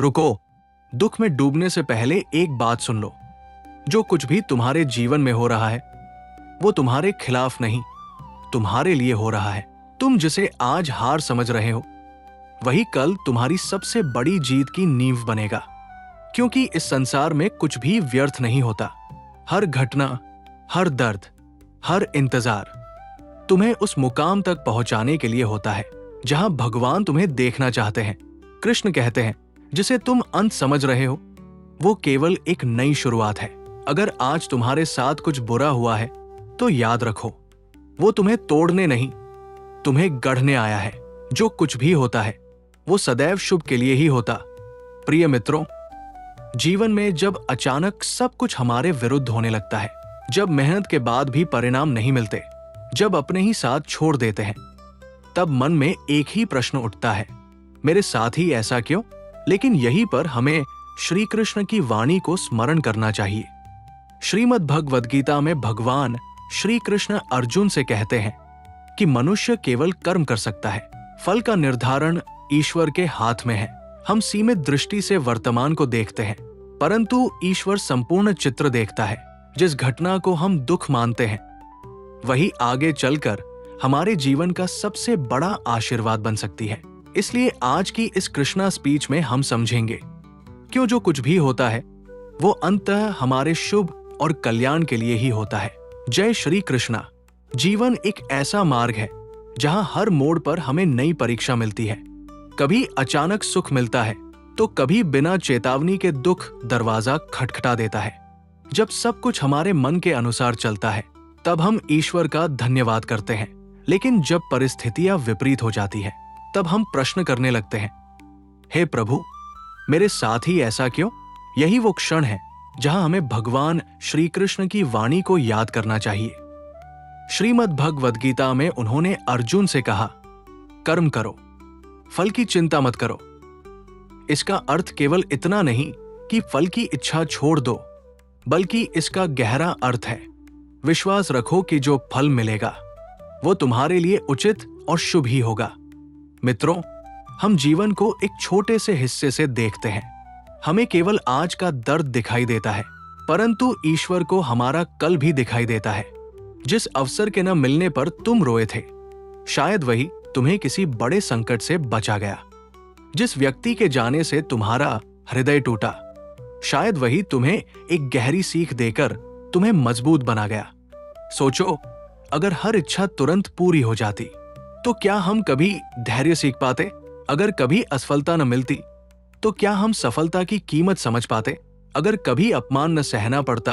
रुको, दुख में डूबने से पहले एक बात सुन लो। जो कुछ भी तुम्हारे जीवन में हो रहा है वो तुम्हारे खिलाफ नहीं, तुम्हारे लिए हो रहा है। तुम जिसे आज हार समझ रहे हो वही कल तुम्हारी सबसे बड़ी जीत की नींव बनेगा। क्योंकि इस संसार में कुछ भी व्यर्थ नहीं होता। हर घटना, हर दर्द, हर इंतजार तुम्हें उस मुकाम तक पहुंचाने के लिए होता है जहां भगवान तुम्हें देखना चाहते हैं। कृष्ण कहते हैं, जिसे तुम अंत समझ रहे हो वो केवल एक नई शुरुआत है। अगर आज तुम्हारे साथ कुछ बुरा हुआ है तो याद रखो, वो तुम्हें तोड़ने नहीं, तुम्हें गढ़ने आया है। जो कुछ भी होता है वो सदैव शुभ के लिए ही होता। प्रिय मित्रों, जीवन में जब अचानक सब कुछ हमारे विरुद्ध होने लगता है, जब मेहनत के बाद भी परिणाम नहीं मिलते, जब अपने ही साथ छोड़ देते हैं, तब मन में एक ही प्रश्न उठता है, मेरे साथ ही ऐसा क्यों? लेकिन यहीं पर हमें श्री कृष्ण की वाणी को स्मरण करना चाहिए। श्रीमद् भगवद गीता में भगवान श्री कृष्ण अर्जुन से कहते हैं कि मनुष्य केवल कर्म कर सकता है, फल का निर्धारण ईश्वर के हाथ में है। हम सीमित दृष्टि से वर्तमान को देखते हैं, परंतु ईश्वर संपूर्ण चित्र देखता है। जिस घटना को हम दुख मानते हैं वही आगे चलकर हमारे जीवन का सबसे बड़ा आशीर्वाद बन सकती है। इसलिए आज की इस कृष्णा स्पीच में हम समझेंगे क्यों जो कुछ भी होता है वो अंततः हमारे शुभ और कल्याण के लिए ही होता है। जय श्री कृष्णा। जीवन एक ऐसा मार्ग है जहां हर मोड़ पर हमें नई परीक्षा मिलती है। कभी अचानक सुख मिलता है तो कभी बिना चेतावनी के दुख दरवाजा खटखटा देता है। जब सब कुछ हमारे मन के अनुसार चलता है तब हम ईश्वर का धन्यवाद करते हैं, लेकिन जब परिस्थितियां विपरीत हो जाती है तब हम प्रश्न करने लगते हैं, हे प्रभु, मेरे साथ ही ऐसा क्यों? यही वो क्षण है जहां हमें भगवान श्री कृष्ण की वाणी को याद करना चाहिए। श्रीमद् भगवद गीता में उन्होंने अर्जुन से कहा, कर्म करो, फल की चिंता मत करो। इसका अर्थ केवल इतना नहीं कि फल की इच्छा छोड़ दो, बल्कि इसका गहरा अर्थ है, विश्वास रखो कि जो फल मिलेगा वो तुम्हारे लिए उचित और शुभ ही होगा। मित्रों, हम जीवन को एक छोटे से हिस्से से देखते हैं। हमें केवल आज का दर्द दिखाई देता है, परंतु ईश्वर को हमारा कल भी दिखाई देता है। जिस अवसर के न मिलने पर तुम रोए थे, शायद वही तुम्हें किसी बड़े संकट से बचा गया। जिस व्यक्ति के जाने से तुम्हारा हृदय टूटा, शायद वही तुम्हें एक गहरी सीख देकर तुम्हें मजबूत बना गया। सोचो, अगर हर इच्छा तुरंत पूरी हो जाती तो क्या हम कभी धैर्य सीख पाते? अगर कभी असफलता न मिलती तो क्या हम सफलता की कीमत समझ पाते? अगर कभी अपमान न सहना पड़ता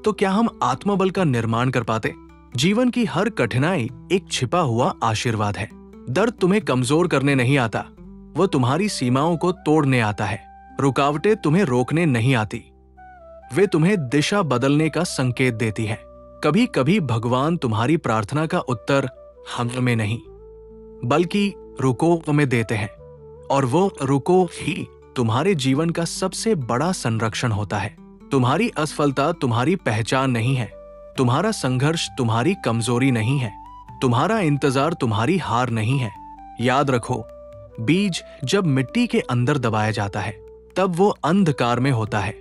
तो क्या हम आत्मबल का निर्माण कर पाते? जीवन की हर कठिनाई एक छिपा हुआ आशीर्वाद है। दर्द तुम्हें कमजोर करने नहीं आता, वो तुम्हारी सीमाओं को तोड़ने आता है। रुकावटें तुम्हें रोकने नहीं आती, वे तुम्हें दिशा बदलने का संकेत देती है। कभी कभी भगवान तुम्हारी प्रार्थना का उत्तर हम में नहीं बल्कि रुको में देते हैं, और वो रुको ही तुम्हारे जीवन का सबसे बड़ा संरक्षण होता है। तुम्हारी असफलता तुम्हारी पहचान नहीं है, तुम्हारा संघर्ष तुम्हारी कमजोरी नहीं है, तुम्हारा इंतजार तुम्हारी हार नहीं है। याद रखो, बीज जब मिट्टी के अंदर दबाया जाता है तब वो अंधकार में होता है।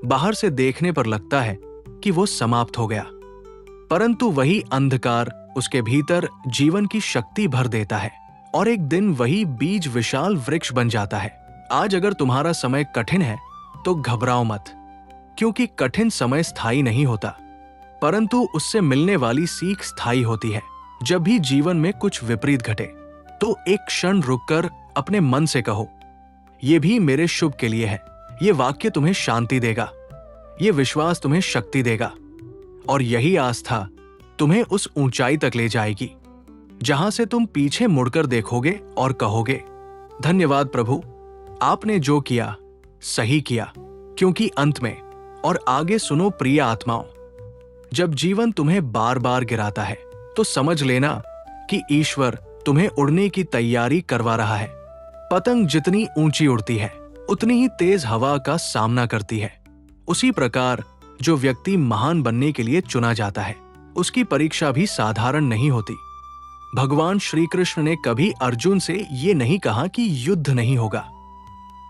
बाहर से देखने पर लगता है कि वो समाप्त हो गया, परंतु वही अंधकार उसके भीतर जीवन की शक्ति भर देता है और एक दिन वही बीज विशाल वृक्ष बन जाता है। आज अगर तुम्हारा समय कठिन है तो घबराओ मत, क्योंकि कठिन समय स्थायी नहीं होता, परंतु उससे मिलने वाली सीख स्थायी होती है। जब भी जीवन में कुछ विपरीत घटे तो एक क्षण रुककर अपने मन से कहो, ये भी मेरे शुभ के लिए है। ये वाक्य तुम्हें शांति देगा, ये विश्वास तुम्हें शक्ति देगा, और यही आस्था तुम्हें उस ऊंचाई तक ले जाएगी जहां से तुम पीछे मुड़कर देखोगे और कहोगे, धन्यवाद प्रभु, आपने जो किया सही किया। क्योंकि अंत में, और आगे सुनो प्रिय आत्माओं, जब जीवन तुम्हें बार बार गिराता है तो समझ लेना कि ईश्वर तुम्हें उड़ने की तैयारी करवा रहा है। पतंग जितनी ऊंची उड़ती है उतनी ही तेज हवा का सामना करती है। उसी प्रकार जो व्यक्ति महान बनने के लिए चुना जाता है उसकी परीक्षा भी साधारण नहीं होती। भगवान श्री कृष्ण ने कभी अर्जुन से ये नहीं कहा कि युद्ध नहीं होगा,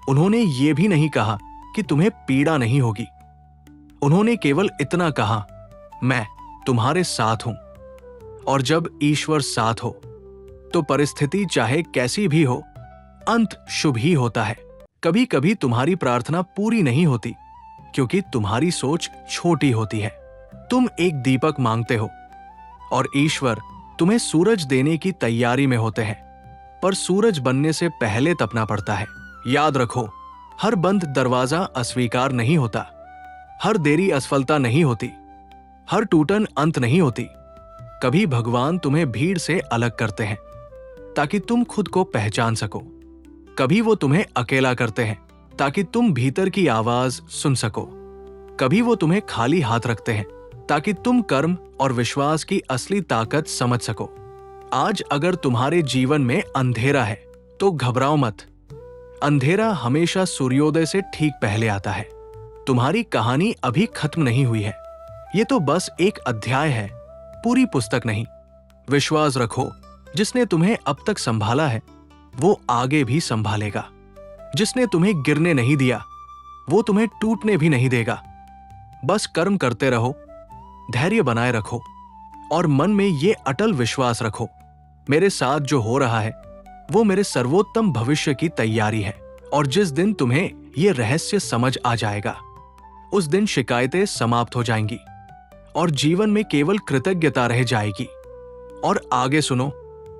उन्होंने ये भी नहीं कहा कि तुम्हें पीड़ा नहीं होगी। उन्होंने केवल इतना कहा, मैं तुम्हारे साथ हूं। और जब ईश्वर साथ हो तो परिस्थिति चाहे कैसी भी हो, अंत शुभ ही होता है। कभी कभी तुम्हारी प्रार्थना पूरी नहीं होती क्योंकि तुम्हारी सोच छोटी होती है। तुम एक दीपक मांगते हो और ईश्वर तुम्हें सूरज देने की तैयारी में होते हैं, पर सूरज बनने से पहले तपना पड़ता है। याद रखो, हर बंद दरवाजा अस्वीकार नहीं होता, हर देरी असफलता नहीं होती, हर टूटन अंत नहीं होती। कभी भगवान तुम्हें भीड़ से अलग करते हैं ताकि तुम खुद को पहचान सको। कभी वो तुम्हें अकेला करते हैं ताकि तुम भीतर की आवाज सुन सको। कभी वो तुम्हें खाली हाथ रखते हैं ताकि तुम कर्म और विश्वास की असली ताकत समझ सको। आज अगर तुम्हारे जीवन में अंधेरा है तो घबराओ मत। अंधेरा हमेशा सूर्योदय से ठीक पहले आता है। तुम्हारी कहानी अभी खत्म नहीं हुई है। ये तो बस एक अध्याय है, पूरी पुस्तक नहीं। विश्वास रखो, जिसने तुम्हें अब तक संभाला है वो आगे भी संभालेगा। जिसने तुम्हें गिरने नहीं दिया वो तुम्हें टूटने भी नहीं देगा। बस कर्म करते रहो, धैर्य बनाए रखो और मन में ये अटल विश्वास रखो, मेरे साथ जो हो रहा है वो मेरे सर्वोत्तम भविष्य की तैयारी है। और जिस दिन तुम्हें ये रहस्य समझ आ जाएगा उस दिन शिकायतें समाप्त हो जाएंगी और जीवन में केवल कृतज्ञता रह जाएगी। और आगे सुनो,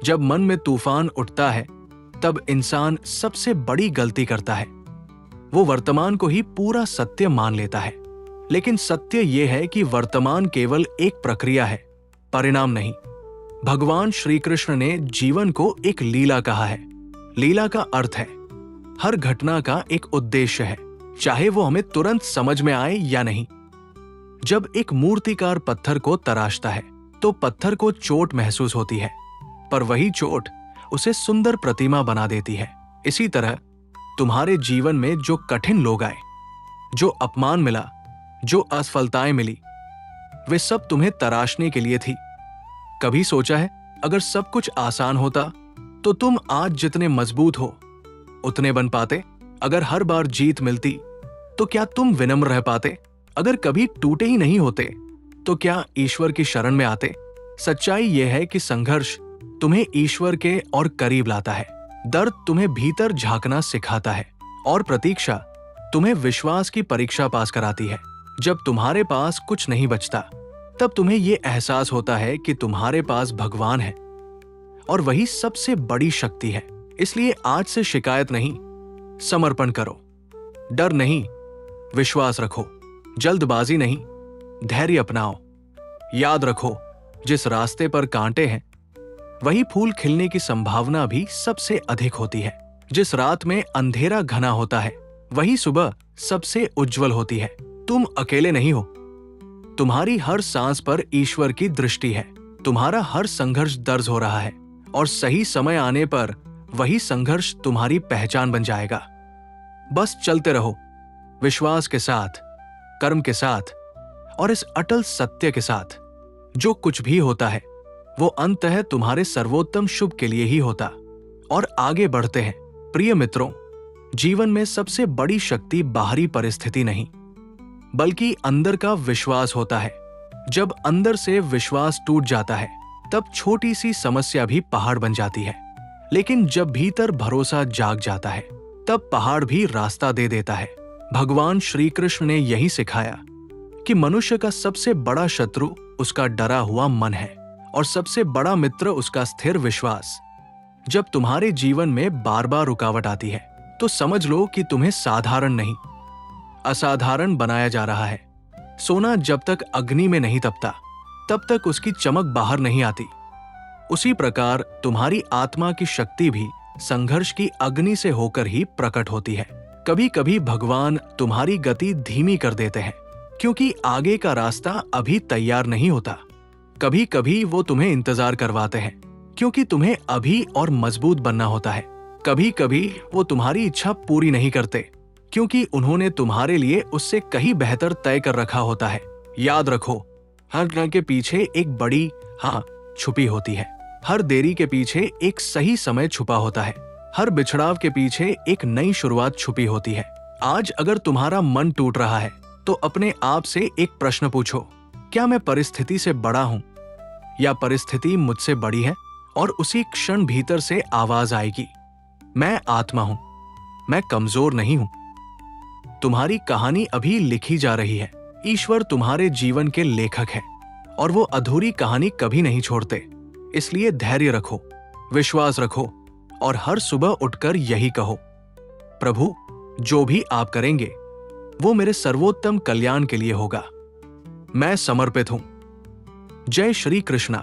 जब मन में तूफान उठता है तब इंसान सबसे बड़ी गलती करता है। वो वर्तमान को ही पूरा सत्य मान लेता है, लेकिन सत्य यह है कि वर्तमान केवल एक प्रक्रिया है, परिणाम नहीं। भगवान श्री कृष्ण ने जीवन को एक लीला कहा है। लीला का अर्थ है हर घटना का एक उद्देश्य है, चाहे वो हमें तुरंत समझ में आए या नहीं। जब एक मूर्तिकार पत्थर को तराशता है तो पत्थर को चोट महसूस होती है, पर वही चोट उसे सुंदर प्रतिमा बना देती है। इसी तरह तुम्हारे जीवन में जो कठिन लोग आए, जो अपमान मिला, जो असफलताएं मिली, वे सब तुम्हें तराशने के लिए थी। कभी सोचा है अगर सब कुछ आसान होता तो तुम आज जितने मजबूत हो उतने बन पाते? अगर हर बार जीत मिलती तो क्या तुम विनम्र रह पाते? अगर कभी टूटे ही नहीं होते तो क्या ईश्वर की शरण में आते? सच्चाई यह है कि संघर्ष तुम्हें ईश्वर के और करीब लाता है। दर्द तुम्हें भीतर झांकना सिखाता है और प्रतीक्षा तुम्हें विश्वास की परीक्षा पास कराती है। जब तुम्हारे पास कुछ नहीं बचता तब तुम्हें यह एहसास होता है कि तुम्हारे पास भगवान है और वही सबसे बड़ी शक्ति है। इसलिए आज से शिकायत नहीं, समर्पण करो। डर नहीं, विश्वास रखो। जल्दबाजी नहीं, धैर्य अपनाओ। याद रखो, जिस रास्ते पर कांटे हैं वही फूल खिलने की संभावना भी सबसे अधिक होती है। जिस रात में अंधेरा घना होता है वही सुबह सबसे उज्जवल होती है। तुम अकेले नहीं हो। तुम्हारी हर सांस पर ईश्वर की दृष्टि है। तुम्हारा हर संघर्ष दर्ज हो रहा है और सही समय आने पर वही संघर्ष तुम्हारी पहचान बन जाएगा। बस चलते रहो, विश्वास के साथ, कर्म के साथ और इस अटल सत्य के साथ, जो कुछ भी होता है वो अंततः तुम्हारे सर्वोत्तम शुभ के लिए ही होता। और आगे बढ़ते हैं। प्रिय मित्रों, जीवन में सबसे बड़ी शक्ति बाहरी परिस्थिति नहीं बल्कि अंदर का विश्वास होता है। जब अंदर से विश्वास टूट जाता है तब छोटी सी समस्या भी पहाड़ बन जाती है, लेकिन जब भीतर भरोसा जाग जाता है तब पहाड़ भी रास्ता दे देता है। भगवान श्री कृष्ण ने यही सिखाया कि मनुष्य का सबसे बड़ा शत्रु उसका डरा हुआ मन है और सबसे बड़ा मित्र उसका स्थिर विश्वास। जब तुम्हारे जीवन में बार बार रुकावट आती है तो समझ लो कि तुम्हें साधारण नहीं, असाधारण बनाया जा रहा है। सोना जब तक अग्नि में नहीं तपता तब तक उसकी चमक बाहर नहीं आती। उसी प्रकार तुम्हारी आत्मा की शक्ति भी संघर्ष की अग्नि से होकर ही प्रकट होती है। कभी कभी भगवान तुम्हारी गति धीमी कर देते हैं क्योंकि आगे का रास्ता अभी तैयार नहीं होता। कभी कभी वो तुम्हें इंतजार करवाते हैं क्योंकि तुम्हें अभी और मजबूत बनना होता है। कभी कभी वो तुम्हारी इच्छा पूरी नहीं करते क्योंकि उन्होंने तुम्हारे लिए उससे कहीं बेहतर तय कर रखा होता है। याद रखो, हर न के पीछे एक बड़ी हाँ छुपी होती है। हर देरी के पीछे एक सही समय छुपा होता है। हर बिछड़ाव के पीछे एक नई शुरुआत छुपी होती है। आज अगर तुम्हारा मन टूट रहा है तो अपने आप से एक प्रश्न पूछो, क्या मैं परिस्थिति से बड़ा हूं या परिस्थिति मुझसे बड़ी है? और उसी क्षण भीतर से आवाज आएगी, मैं आत्मा हूं, मैं कमजोर नहीं हूं। तुम्हारी कहानी अभी लिखी जा रही है। ईश्वर तुम्हारे जीवन के लेखक है और वो अधूरी कहानी कभी नहीं छोड़ते। इसलिए धैर्य रखो, विश्वास रखो और हर सुबह उठकर यही कहो, प्रभु जो भी आप करेंगे वो मेरे सर्वोत्तम कल्याण के लिए होगा। मैं समर्पित हूं। जय श्री कृष्णा।